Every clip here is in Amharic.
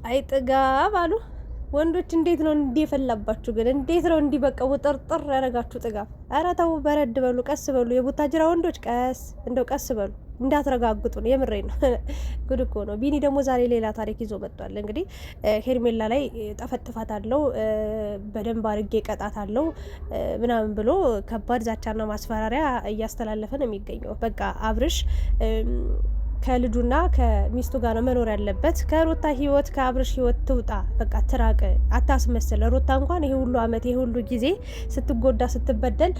አይጥጋብ አሉ ወንዶች። እንዴት ነው እንዲህ የፈላባችሁ ግን? እንዴት ነው እንዲህ በቃ ውጥርጥር ያደረጋችሁ ጥጋብ? ኧረ ተው በረድ በሉ፣ ቀስ በሉ የቡታጅራ ወንዶች፣ ቀስ በሉ እንዳትረጋግጡ ነው። የምሬ ነው። ጉድ እኮ ነው። ቢኒ ደግሞ ዛሬ ሌላ ታሪክ ይዞ መጥቷል። እንግዲህ ሄርሜላ ላይ ጠፈጥፋት አለው በደንብ አድርጌ ቀጣት አለው ምናምን ብሎ ከባድ ዛቻና ማስፈራሪያ እያስተላለፈ ነው የሚገኘው። በቃ አብርሽ ከልጁና ከሚስቱ ጋር ነው መኖር ያለበት። ከሩታ ህይወት ከአብርሽ ህይወት ትውጣ፣ በቃ ትራቅ፣ አታስመስል። ሩታ እንኳን ይሄ ሁሉ አመት ይሄ ሁሉ ጊዜ ስትጎዳ ስትበደል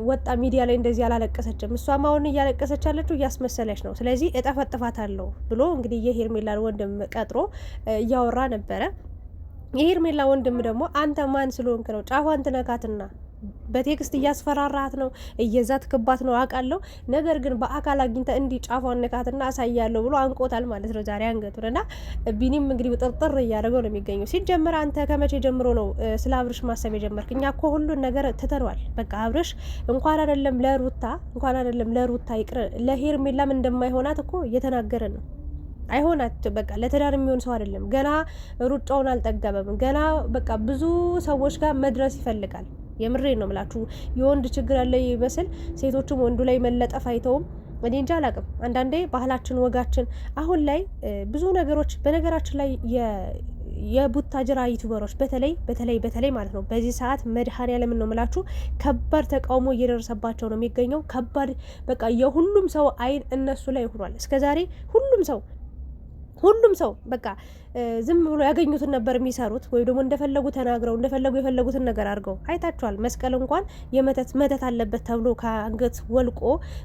ወጣ ሚዲያ ላይ እንደዚህ አላለቀሰችም። እሷም አሁን እያለቀሰች ያለችው እያስመሰለች ነው። ስለዚህ እጠፈጥፋታለሁ ብሎ እንግዲህ የሄርሜላን ወንድም ቀጥሮ እያወራ ነበረ። የሄርሜላ ወንድም ደግሞ አንተ ማን ስለሆንክ ነው ጫፏን ትነካትና በቴክስት እያስፈራራት ነው፣ እየዛትክባት ነው አውቃለሁ። ነገር ግን በአካል አግኝተ እንዲህ ጫፏን ነካትና አሳያለሁ ብሎ አንቆታል ማለት ነው ዛሬ አንገቱን። እና ቢኒም እንግዲህ ጥርጥር እያደረገው ነው የሚገኘው። ሲጀምር አንተ ከመቼ ጀምሮ ነው ስለ አብርሽ ማሰብ የጀመርክ? እኛ እኮ ሁሉን ነገር ትተነዋል። በቃ አብርሽ እንኳን አይደለም ለሩታ ይቅር ለሄርሜላም እንደማይሆናት እኮ እየተናገረ ነው። አይሆናት በቃ ለትዳር የሚሆን ሰው አይደለም። ገና ሩጫውን አልጠገበም። ገና በቃ ብዙ ሰዎች ጋር መድረስ ይፈልጋል። የምሬ ነው ምላችሁ። የወንድ ችግር ያለ ይመስል ሴቶችም ወንዱ ላይ መለጠፍ አይተውም። እኔ እንጃ አላቅም። አንዳንዴ ባህላችን ወጋችን አሁን ላይ ብዙ ነገሮች በነገራችን ላይ የቡታጅራ ዩቲዩበሮች በተለይ ማለት ነው በዚህ ሰዓት መድኃኔዓለም ነው ምላችሁ ከባድ ተቃውሞ እየደረሰባቸው ነው የሚገኘው። ከባድ በቃ የሁሉም ሰው አይን እነሱ ላይ ሆኗል። እስከዛሬ ሁሉም ሰው በቃ ዝም ብሎ ያገኙትን ነበር የሚሰሩት፣ ወይም ደግሞ እንደፈለጉ ተናግረው እንደፈለጉ የፈለጉትን ነገር አድርገው አይታችኋል። መስቀል እንኳን መተት አለበት ተብሎ ከአንገት ወልቆ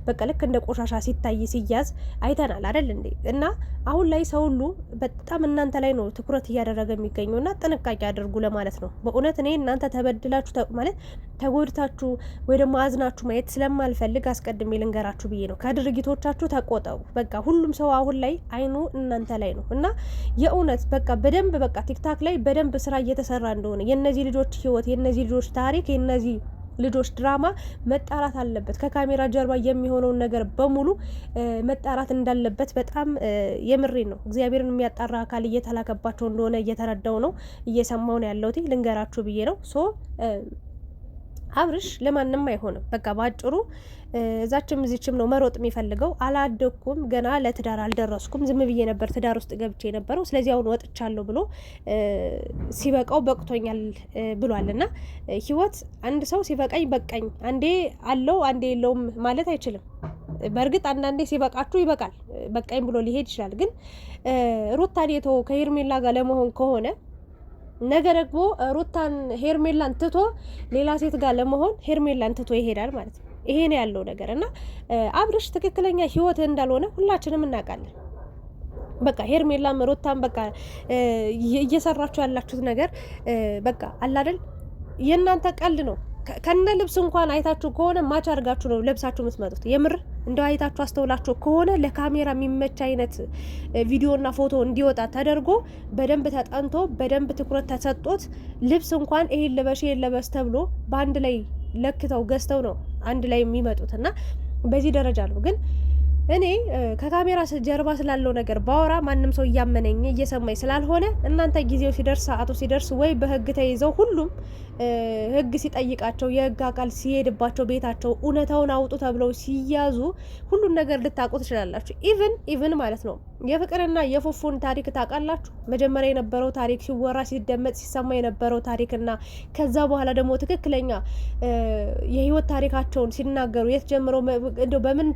በቃ ልክ እንደ ቆሻሻ ሲታይ ሲያዝ አይተናል አይደል እንዴ? እና አሁን ላይ ሰው ሁሉ በጣም እናንተ ላይ ነው ትኩረት እያደረገ የሚገኘው እና ጥንቃቄ አድርጉ ለማለት ነው። በእውነት እኔ እናንተ ተበድላችሁ ማለት ተጎድታችሁ ወይ ደግሞ አዝናችሁ ማየት ስለማልፈልግ አስቀድሜ ልንገራችሁ ብዬ ነው። ከድርጊቶቻችሁ ተቆጠቡ። በቃ ሁሉም ሰው አሁን ላይ አይኑ እናንተ ላይ ነው እና የእውነት በቃ በደንብ በቃ ቲክታክ ላይ በደንብ ስራ እየተሰራ እንደሆነ የነዚህ ልጆች ህይወት የነዚህ ልጆች ታሪክ የነዚህ ልጆች ድራማ መጣራት አለበት። ከካሜራ ጀርባ የሚሆነውን ነገር በሙሉ መጣራት እንዳለበት በጣም የምሬ ነው። እግዚአብሔርን የሚያጣራ አካል እየተላከባቸው እንደሆነ እየተረዳው ነው፣ እየሰማው ነው ያለሁት። ልንገራችሁ ብዬ ነው። አብርሽ ለማንም አይሆንም። በቃ ባጭሩ እዛችም እዚችም ነው መሮጥ የሚፈልገው። አላደኩም፣ ገና ለትዳር አልደረስኩም፣ ዝም ብዬ ነበር ትዳር ውስጥ ገብቼ የነበረው፣ ስለዚህ አሁን ወጥቻለሁ ብሎ ሲበቃው በቅቶኛል ብሏል። እና ህይወት አንድ ሰው ሲበቃኝ በቃኝ፣ አንዴ አለው አንዴ የለውም ማለት አይችልም። በእርግጥ አንዳንዴ ሲበቃችሁ ይበቃል በቃኝ ብሎ ሊሄድ ይችላል። ግን ሩታን የተወው ከሄርሜላ ጋር ለመሆን ከሆነ ነገ ደግሞ ሩታን ሄርሜላን ትቶ ሌላ ሴት ጋር ለመሆን ሄርሜላን ትቶ ይሄዳል ማለት ነው። ይሄ ነው ያለው ነገር እና አብርሽ ትክክለኛ ህይወት እንዳልሆነ ሁላችንም እናውቃለን። በቃ ሄርሜላም ሩታን በቃ እየሰራችሁ ያላችሁት ነገር በቃ አላደል የእናንተ ቀልድ ነው። ከነ ልብስ እንኳን አይታችሁ ከሆነ ማች አድርጋችሁ ነው ለብሳችሁ የምትመጡት። የምር እንደው አይታችሁ አስተውላችሁ ከሆነ ለካሜራ የሚመች አይነት ቪዲዮና ፎቶ እንዲወጣ ተደርጎ በደንብ ተጠንቶ በደንብ ትኩረት ተሰጥቶት ልብስ እንኳን ይሄን ልበሽ ይሄን ለበስ ተብሎ በአንድ ላይ ለክተው ገዝተው ነው አንድ ላይ የሚመጡት እና በዚህ ደረጃ ነው። ግን እኔ ከካሜራ ጀርባ ስላለው ነገር ባወራ ማንም ሰው እያመነኝ እየሰማኝ ስላልሆነ እናንተ ጊዜው ሲደርስ ሰዓቱ ሲደርስ ወይ በህግ ተይዘው ሁሉም ህግ ሲጠይቃቸው የህግ አካል ሲሄድባቸው ቤታቸው እውነታውን አውጡ ተብለው ሲያዙ ሁሉን ነገር ልታውቁ ትችላላችሁ። ኢቭን ማለት ነው የፍቅርና የፉፉን ታሪክ ታውቃላችሁ። መጀመሪያ የነበረው ታሪክ ሲወራ ሲደመጥ ሲሰማ የነበረው ታሪክና ከዛ በኋላ ደግሞ ትክክለኛ የህይወት ታሪካቸውን ሲናገሩ የት ጀምረው እንደው በምን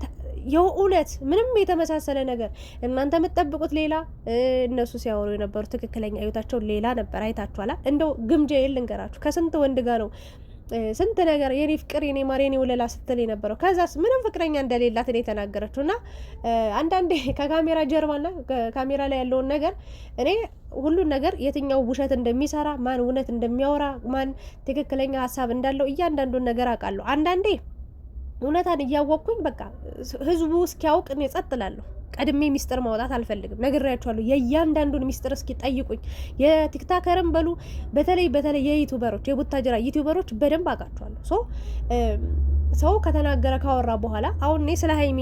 የእውነት ምንም የተመሳሰለ ነገር እናንተ የምትጠብቁት ሌላ፣ እነሱ ሲያወሩ የነበሩ ትክክለኛ ህይወታቸው ሌላ ነበር። አይታችኋላ። እንደው ግምጃ ልንገራችሁ ከስንት ወንድ ጋር ነው ስንት ነገር የኔ ፍቅር የኔ ማር የኔ ውለላ ስትል የነበረው ከዛስ ምንም ፍቅረኛ እንደሌላት ነው የተናገረችው። እና አንዳንዴ ከካሜራ ጀርባና ከካሜራ ላይ ያለውን ነገር እኔ ሁሉን ነገር የትኛው ውሸት እንደሚሰራ ማን እውነት እንደሚያወራ ማን ትክክለኛ ሀሳብ እንዳለው እያንዳንዱን ነገር አውቃለሁ። አንዳንዴ እውነታን እያወቅኩኝ በቃ ህዝቡ እስኪያውቅ እኔ ጸጥ እላለሁ። ቀድሜ ሚስጥር ማውጣት አልፈልግም። ነግሬያችኋለሁ። የእያንዳንዱን ሚስጥር እስኪ ጠይቁኝ። የቲክታከርም በሉ በተለይ የዩቲዩበሮች የቡታጅራ ዩቲዩበሮች በደንብ አውቃቸዋለሁ። ሰው ከተናገረ ካወራ በኋላ አሁን እኔ ስለ ሀይሚ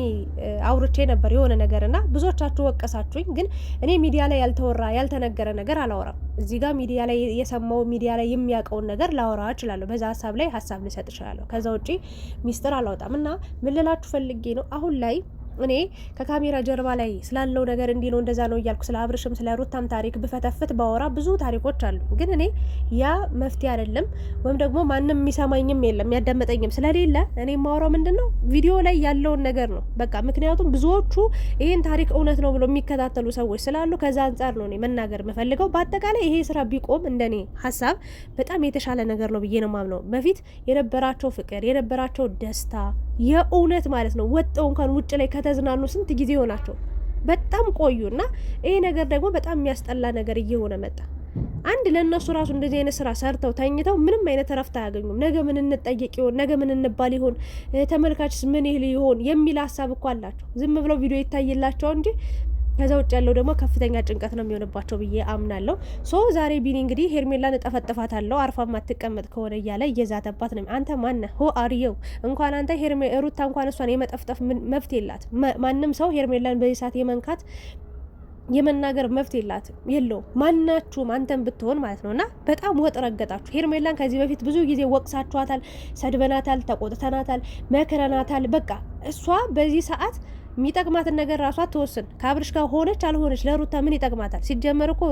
አውርቼ ነበር የሆነ ነገር እና ብዙዎቻችሁ ወቀሳችሁኝ። ግን እኔ ሚዲያ ላይ ያልተወራ ያልተነገረ ነገር አላወራም። እዚህ ጋር ሚዲያ ላይ የሰማው ሚዲያ ላይ የሚያውቀውን ነገር ላወራ እችላለሁ። በዛ ሀሳብ ላይ ሀሳብ ልሰጥ እችላለሁ። ከዛ ውጪ ሚስጥር አላወጣም። እና ምን ልላችሁ ፈልጌ ነው አሁን ላይ እኔ ከካሜራ ጀርባ ላይ ስላለው ነገር እንዲህ ነው እንደዛ ነው እያልኩ ስለ አብርሽም ስለ ሩታም ታሪክ ብፈተፍት ባወራ ብዙ ታሪኮች አሉ። ግን እኔ ያ መፍትሄ አይደለም፣ ወይም ደግሞ ማንም የሚሰማኝም የለም የሚያዳመጠኝም ስለሌለ እኔ የማወራው ምንድነው ቪዲዮ ላይ ያለውን ነገር ነው በቃ። ምክንያቱም ብዙዎቹ ይሄን ታሪክ እውነት ነው ብሎ የሚከታተሉ ሰዎች ስላሉ ከዛ አንጻር ነው እኔ መናገር የምፈልገው። በአጠቃላይ ይሄ ስራ ቢቆም እንደኔ ሀሳብ በጣም የተሻለ ነገር ነው ብዬ ነው የማምነው። በፊት የነበራቸው ፍቅር የነበራቸው ደስታ የእውነት ማለት ነው ወጣው እንኳን ውጭ ላይ ከተዝናኑ ስንት ጊዜ ሆናቸው በጣም ቆዩና ይሄ ነገር ደግሞ በጣም የሚያስጠላ ነገር እየሆነ መጣ። አንድ ለነሱ ራሱ እንደዚህ አይነት ስራ ሰርተው ተኝተው ምንም አይነት እረፍት አያገኙም። ነገ ምን እንጠየቅ ይሆን፣ ነገ ምን እንባል ይሆን፣ ተመልካችስ ምን ይል ይሆን የሚል ሀሳብ እኮ አላቸው። ዝም ብለው ቪዲዮ ይታይላቸው እንጂ ከዛ ውጭ ያለው ደግሞ ከፍተኛ ጭንቀት ነው የሚሆንባቸው ብዬ አምናለሁ። ዛሬ ቢኒ እንግዲህ ሄርሜላን እጠፈጥፋታለሁ አርፋ ማትቀመጥ ከሆነ እያለ እየዛተባት ነው። አንተ ማነህ? ሆ አርየው እንኳን አንተ ሩታ እንኳን እሷን የመጠፍጠፍ መብት የላት። ማንም ሰው ሄርሜላን በዚህ ሰዓት የመንካት የመናገር መብት የለው ማናችሁም አንተን ብትሆን ማለት ነውና በጣም ወጥ ረገጣችሁ። ሄርሜላን ከዚህ በፊት ብዙ ጊዜ ወቅሳችኋታል፣ ሰድበናታል፣ ተቆጥተናታል፣ መክረናታል። በቃ እሷ በዚህ ሰዓት የሚጠቅማትን ነገር ራሷ ትወስን። ከአብርሽ ጋር ሆነች አልሆነች ለሩታ ምን ይጠቅማታል? ሲጀመር እኮ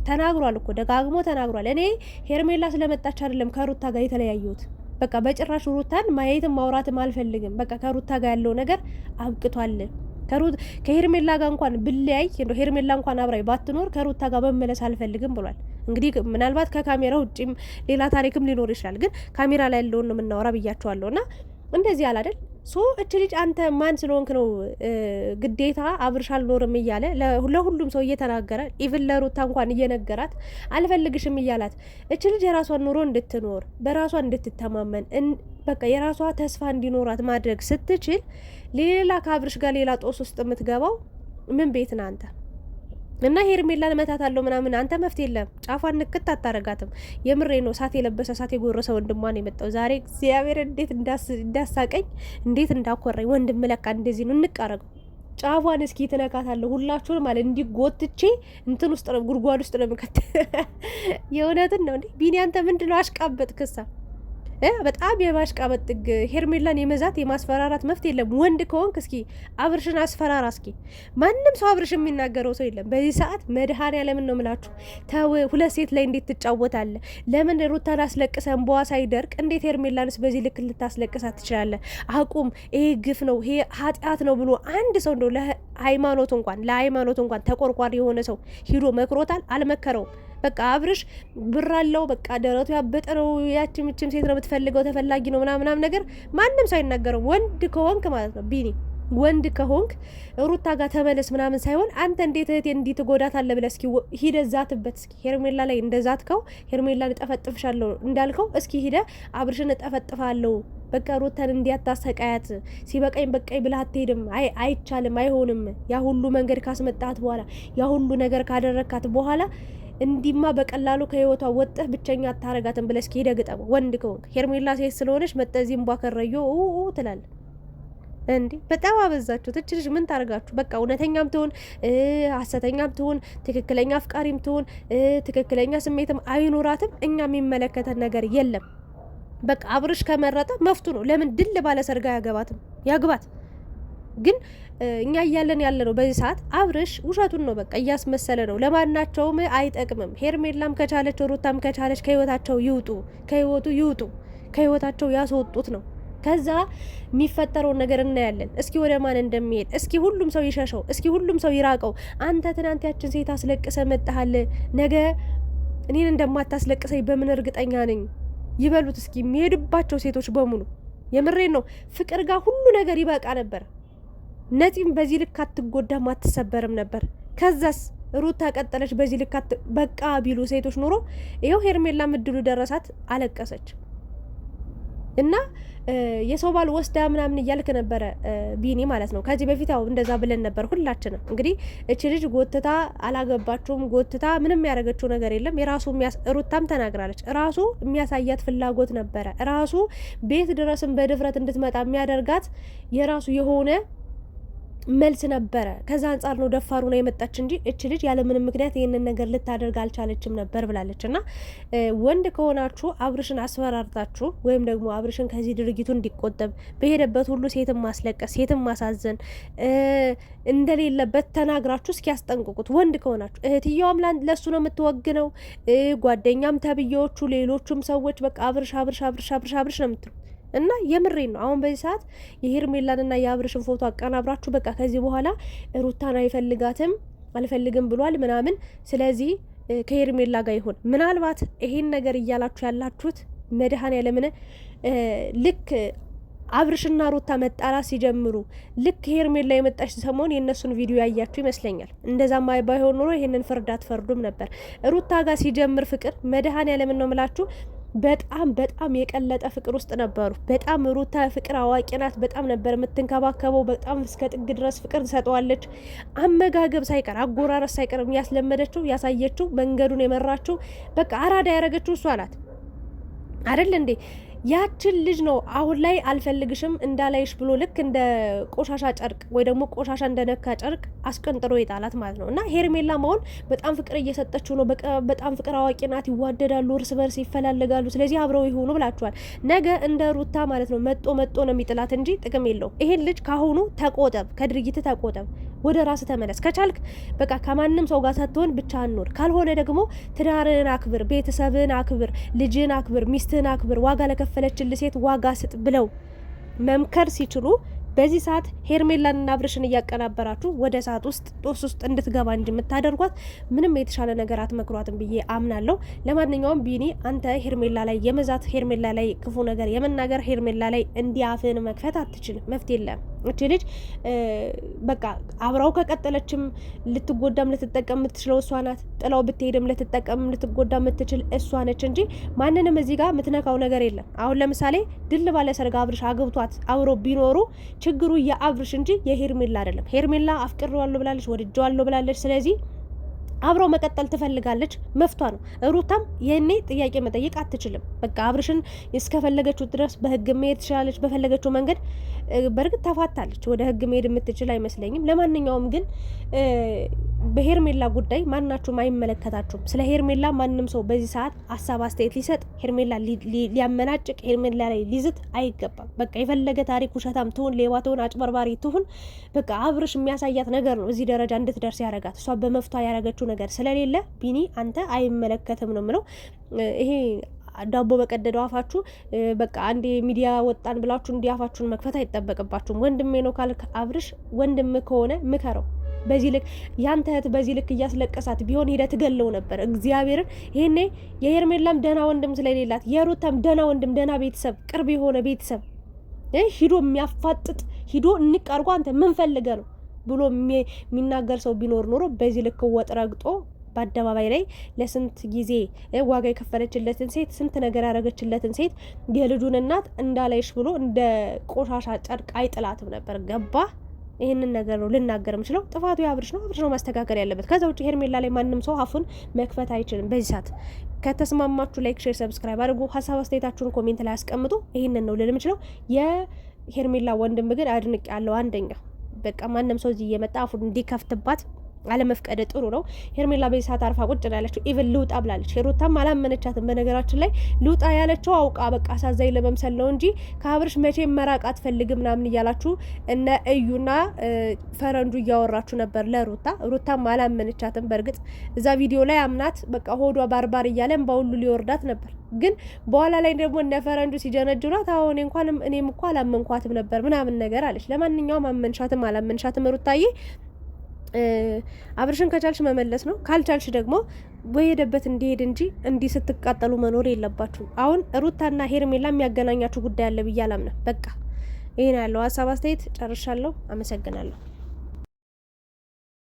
ተናግሯል እኮ ደጋግሞ ተናግሯል። እኔ ሄርሜላ ስለመጣች አይደለም ከሩታ ጋር የተለያየሁት። በቃ በጭራሽ ሩታን ማየትም ማውራትም አልፈልግም። በቃ ከሩታ ጋር ያለው ነገር አብቅቷል። ከሄርሜላ ጋር እንኳን ብለያይ ሄርሜላ እንኳን አብራይ ባትኖር ከሩታ ጋር መመለስ አልፈልግም ብሏል። እንግዲህ ምናልባት ከካሜራ ውጪም ሌላ ታሪክም ሊኖር ይችላል። ግን ካሜራ ላይ ያለውን ነው የምናወራ ብያቸዋለሁና እንደዚህ አለ አይደል? እች ልጅ አንተ ማን ስለሆንክ ነው ግዴታ አብርሽ አልኖርም እያለ ለሁሉም ሰው እየተናገረ ኢቭን ለሩታ እንኳን እየነገራት አልፈልግሽም እያላት እች ልጅ የራሷን ኑሮ እንድትኖር በራሷ እንድትተማመን በቃ የራሷ ተስፋ እንዲኖራት ማድረግ ስትችል ሌላ ከአብርሽ ጋር ሌላ ጦስ ውስጥ የምትገባው ምን ቤት ነህ አንተ? እና ሄርሜላን እመታታለሁ ምናምን አንተ መፍትሄ የለም። ጫፏን ንክት አታረጋትም። የምሬ ነው። ሳት የለበሰ ሳት የጎረሰ ወንድሟን የመጣው ዛሬ እግዚአብሔር እንዴት እንዳሳቀኝ እንዴት እንዳኮራኝ። ወንድም ለካ እንደዚህ ነው እንቃረገው። ጫፏን እስኪ ትነካታለሁ ሁላችሁን ማለት እንዲጎትቼ እንትን ውስጥ ነው ጉድጓድ ውስጥ ነው ምከት። የእውነትን ነው እንዴ ቢኒ አንተ ምንድነው አሽቃበጥ ክሳ በጣም የማሽቃበጥ ጥግ። ሄርሜላን የመዛት የማስፈራራት መፍት የለም። ወንድ ከሆንክ እስኪ አብርሽን አስፈራራ እስኪ። ማንም ሰው አብርሽ የሚናገረው ሰው የለም በዚህ ሰዓት። መድኃኔዓለምን ነው የምላችሁ። ተው፣ ሁለት ሴት ላይ እንዴት ትጫወታለህ? ለምን ሩታን አስለቅሰን በዋ ሳይደርቅ እንዴት ሄርሜላንስ በዚህ ልክ ልታስለቅሳት ትችላለህ? አቁም፣ ይሄ ግፍ ነው፣ ይሄ ኃጢአት ነው ብሎ አንድ ሰው እንደው ለሃይማኖት እንኳን ተቆርቋሪ የሆነ ሰው ሂዶ መክሮታል? አልመከረውም። በቃ አብርሽ ብር አለው፣ በቃ ደረቱ ያበጠ ነው፣ ያቺም ሴት ነው የምትፈልገው፣ ተፈላጊ ነው ምናምን ነገር ማንም ሳይናገረው። ወንድ ከሆንክ ማለት ነው ቢኒ፣ ወንድ ከሆንክ ሩታ ጋር ተመለስ ምናምን ሳይሆን አንተ እንዴት እህቴ እንዲህ ትጎዳታለህ ብለህ እስኪ ሂደህ ዛትበት እስኪ። ሄርሜላ ላይ እንደዛትከው ሄርሜላን እጠፈጥፍሻለሁ እንዳልከው እስኪ ሂደህ አብርሽን እጠፈጥፋለሁ በቃ ሩታን እንዲያታሰቃያት ሲበቃኝ በቃኝ ብለህ አትሄድም። አይቻልም፣ አይሆንም። ያ ሁሉ መንገድ ካስመጣት በኋላ ያ ሁሉ ነገር ካደረካት በኋላ እንዲማ በቀላሉ ከህይወቷ ወጥህ ብቸኛ አታረጋትም ብለህ እስኪ ሄደህ ግጠም። ወንድ ከሆንክ ሄርሜላ ሴት ስለሆነች መጠዚህም ባከረዮ ትላለህ እንዴ? በጣም አበዛችሁ። ትችልሽ ምን ታረጋችሁ? በቃ እውነተኛም ትሆን ሐሰተኛም ትሆን ትክክለኛ አፍቃሪም ትሆን ትክክለኛ ስሜትም አይኖራትም እኛ የሚመለከተን ነገር የለም። በቃ አብርሽ ከመረጠ መፍቱ ነው። ለምን ድል ባለ ሰርጋ ያገባትም ያግባት። ግን እኛ እያለን ያለ ነው በዚህ ሰዓት አብርሽ ውሸቱን ነው በቃ እያስመሰለ ነው። ለማናቸውም አይጠቅምም። ሄርሜላም ከቻለች ሩታም ከቻለች ከህይወታቸው ይውጡ፣ ከህይወታቸው ያስወጡት ነው። ከዛ የሚፈጠረውን ነገር እናያለን። እስኪ ወደ ማን እንደሚሄድ እስኪ ሁሉም ሰው ይሸሸው፣ እስኪ ሁሉም ሰው ይራቀው። አንተ ትናንት ያችን ሴት አስለቅሰ መጣሃል፣ ነገ እኔን እንደማታስለቅሰኝ በምን እርግጠኛ ነኝ ይበሉት እስኪ የሚሄድባቸው ሴቶች በሙሉ። የምሬን ነው። ፍቅር ጋር ሁሉ ነገር ይበቃ ነበር። ነፂም በዚህ ልክ አትጎዳም አትሰበርም ነበር። ከዛስ ሩታ ቀጠለች በዚህ ልክ በቃ ቢሉ ሴቶች ኑሮ ይኸው ሄርሜላ ምድሉ ደረሳት፣ አለቀሰች። እና የሰው ባል ወስዳ ምናምን እያልክ ነበረ ቢኒ ማለት ነው። ከዚህ በፊት ያው እንደዛ ብለን ነበር ሁላችንም። እንግዲህ እቺ ልጅ ጎትታ አላገባችሁም፣ ጎትታ ምንም ያደረገችው ነገር የለም። የራሱ ሩታም ተናግራለች። ራሱ የሚያሳያት ፍላጎት ነበረ። ራሱ ቤት ድረስም በድፍረት እንድትመጣ የሚያደርጋት የራሱ የሆነ መልስ ነበረ። ከዛ አንጻር ነው ደፋሩ ነው የመጣች እንጂ እች ልጅ ያለምንም ምክንያት ይህንን ነገር ልታደርግ አልቻለችም ነበር ብላለች። እና ወንድ ከሆናችሁ አብርሽን አስፈራርታችሁ ወይም ደግሞ አብርሽን ከዚህ ድርጊቱ እንዲቆጠብ በሄደበት ሁሉ ሴትን ማስለቀስ፣ ሴትን ማሳዘን እንደሌለበት ተናግራችሁ እስኪ ያስጠንቅቁት። ወንድ ከሆናችሁ እህትየዋም ለሱ ነው የምትወግነው፣ ጓደኛም ተብዬዎቹ ሌሎቹም ሰዎች በቃ አብርሽ አብርሽ አብርሽ አብርሽ አብርሽ ነው የምትሉ እና የምሬን ነው። አሁን በዚህ ሰዓት የሄርሜላንና የአብርሽን ፎቶ አቀናብራችሁ በቃ ከዚህ በኋላ ሩታን አይፈልጋትም አልፈልግም ብሏል ምናምን፣ ስለዚህ ከሄርሜላ ጋር ይሆን። ምናልባት ይሄን ነገር እያላችሁ ያላችሁት መድኃኔዓለምን ልክ አብርሽና ሩታ መጣላት ሲጀምሩ ልክ ሄርሜላ የመጣች ሰሞን የእነሱን ቪዲዮ ያያችሁ ይመስለኛል። እንደዛማ ባይሆን ኖሮ ይሄንን ፍርድ አትፈርዱም ነበር። ሩታ ጋር ሲጀምር ፍቅር መድኃኔዓለምን ነው ምላችሁ በጣም በጣም የቀለጠ ፍቅር ውስጥ ነበሩ። በጣም ሩታ ፍቅር አዋቂ ናት። በጣም ነበር የምትንከባከበው። በጣም እስከ ጥግ ድረስ ፍቅር ትሰጠዋለች። አመጋገብ ሳይቀር አጎራረስ ሳይቀር ያስለመደችው ያሳየችው መንገዱን የመራችው በቃ አራዳ ያደረገችው እሷ ናት አይደል እንዴ? ያችን ልጅ ነው አሁን ላይ አልፈልግሽም እንዳላይሽ ብሎ ልክ እንደ ቆሻሻ ጨርቅ ወይ ደግሞ ቆሻሻ እንደነካ ጨርቅ አስቀንጥሮ የጣላት ማለት ነው። እና ሄርሜላ ማሁን በጣም ፍቅር እየሰጠችው ነው። በጣም ፍቅር አዋቂ ናት። ይዋደዳሉ፣ እርስ በርስ ይፈላለጋሉ። ስለዚህ አብረው ይሆኑ ብላችኋል። ነገ እንደ ሩታ ማለት ነው መጦ ነው የሚጥላት እንጂ ጥቅም የለው። ይሄን ልጅ ካሁኑ ተቆጠብ፣ ከድርጊት ተቆጠብ፣ ወደ ራስ ተመለስ። ከቻልክ በቃ ከማንም ሰው ጋር ሳትሆን ብቻ አኖር። ካልሆነ ደግሞ ትዳርህን አክብር፣ ቤተሰብህን አክብር፣ ልጅህን አክብር፣ ሚስትህን አክብር፣ ዋጋ ለከፈለችልህ ሴት ዋጋ ስጥ ብለው መምከር ሲችሉ በዚህ ሰዓት ሄርሜላንና አብርሽን እያቀናበራችሁ ወደ ሰዓት ውስጥ ጦስ ውስጥ እንድትገባ እንጂ የምታደርጓት ምንም የተሻለ ነገር አትመክሯትም ብዬ አምናለሁ። ለማንኛውም ቢኒ አንተ ሄርሜላ ላይ የመዛት ሄርሜላ ላይ ክፉ ነገር የመናገር ሄርሜላ ላይ እንዲያፍን መክፈት አትችልም። መፍትሄ የለም። እቺ ልጅ በቃ አብራው ከቀጠለችም ልትጎዳም ልትጠቀም የምትችለው እሷ ናት። ጥላው ብትሄድም ልትጠቀም ልትጎዳ የምትችል እሷ ነች እንጂ ማንንም እዚህ ጋር የምትነካው ነገር የለም። አሁን ለምሳሌ ድል ባለ ሰርግ አብርሽ አግብቷት አብሮ ቢኖሩ ችግሩ የአብርሽ እንጂ የሄርሜላ አይደለም። ሄርሜላ አፍቅሬዋለሁ ብላለች፣ ወድጄዋለሁ ብላለች። ስለዚህ አብረው መቀጠል ትፈልጋለች፣ መፍቷ ነው። ሩታም ይሄኔ ጥያቄ መጠየቅ አትችልም። በቃ አብርሽን እስከፈለገችው ድረስ በህግ መሄድ ትችላለች፣ በፈለገችው መንገድ። በእርግጥ ተፋታለች፣ ወደ ህግ መሄድ የምትችል አይመስለኝም። ለማንኛውም ግን በሄርሜላ ጉዳይ ማናችሁም አይመለከታችሁም። ስለ ሄርሜላ ማንም ሰው በዚህ ሰዓት ሀሳብ አስተያየት ሊሰጥ ሄርሜላ ሊያመናጭቅ ሄርሜላ ላይ ሊዝት አይገባም። በቃ የፈለገ ታሪክ ውሸታም ትሁን፣ ሌባ ትሁን፣ አጭበርባሪ ትሁን፣ በቃ አብርሽ የሚያሳያት ነገር ነው እዚህ ደረጃ እንድትደርስ ያረጋት። እሷ በመፍቷ ያረገችው ነገር ስለሌለ ቢኒ አንተ አይመለከትም ነው ምለው። ይሄ ዳቦ በቀደደው አፋችሁ በቃ አንዴ ሚዲያ ወጣን ብላችሁ እንዲያፋችሁን መክፈት አይጠበቅባችሁም። ወንድሜ ነው ካልክ አብርሽ ወንድም ከሆነ ምከረው። በዚህ ልክ ያንተ እህት በዚህ ልክ እያስለቀሳት ቢሆን ሄደ ትገለው ነበር። እግዚአብሔርን ይሄኔ የሄርሜላም ደህና ወንድም ስለሌላት የሩታም ደህና ወንድም ደህና ቤተሰብ ቅርብ የሆነ ቤተሰብ ሂዶ የሚያፋጥጥ ሂዶ እንቃርጎ አንተ ምን ፈልገ ነው ብሎ የሚናገር ሰው ቢኖር ኖሮ በዚህ ልክ ወጥ ረግጦ በአደባባይ ላይ ለስንት ጊዜ ዋጋ የከፈለችለትን ሴት ስንት ነገር ያደረገችለትን ሴት የልጁን እናት እንዳላይሽ ብሎ እንደ ቆሻሻ ጨርቅ አይጥላትም ነበር። ገባ? ይህንን ነገር ነው ልናገር የምችለው። ጥፋቱ የአብርሽ ነው፣ አብርሽ ነው ማስተካከል ያለበት። ከዛ ውጭ ሄርሜላ ላይ ማንም ሰው አፉን መክፈት አይችልም በዚህ ሰዓት። ከተስማማችሁ ላይክ፣ ሼር፣ ሰብስክራይብ አድርጉ። ሀሳብ አስተያየታችሁን ኮሜንት ላይ አስቀምጡ። ይህንን ነው ልል የምችለው። የሄርሜላ ወንድም ግን አድንቅ ያለው አንደኛ በቃ ማንም ሰው እዚህ እየመጣ አፉን እንዲከፍትባት አለመፍቀደ ጥሩ ነው። ሄርሜላ በዚህ ሰዓት አርፋ ቁጭ ያለችው ኢቭን ልውጣ ብላለች። ሩታም አላመነቻትም። በነገራችን ላይ ልውጣ ያለችው አውቃ በቃ አሳዛኝ ለመምሰል ነው እንጂ ከአብርሽ መቼም መራቅ አትፈልግም ምናምን እያላችሁ እነ እዩና ፈረንጁ እያወራችሁ ነበር ለሩታ። ሩታም አላመነቻትም። በእርግጥ እዛ ቪዲዮ ላይ አምናት በቃ ሆዷ ባርባር እያለ እምባውሉ ሊወርዳት ነበር። ግን በኋላ ላይ ደግሞ እነ ፈረንጁ ሲጀነጅሏት አሁን እንኳን እኔም እኮ አላመንኳትም ነበር ምናምን ነገር አለች። ለማንኛውም አመንሻትም አላመንሻትም ሩታዬ አብርሽን ከቻልሽ መመለስ ነው። ካልቻልሽ ደግሞ በሄደበት እንዲሄድ እንጂ እንዲህ ስትቃጠሉ መኖር የለባችሁም። አሁን ሩታና ሄርሜላ የሚያገናኛችሁ ጉዳይ አለ ብዬ አላምንም። በቃ ይሄን ያለው ሀሳብ አስተያየት ጨርሻለሁ። አመሰግናለሁ።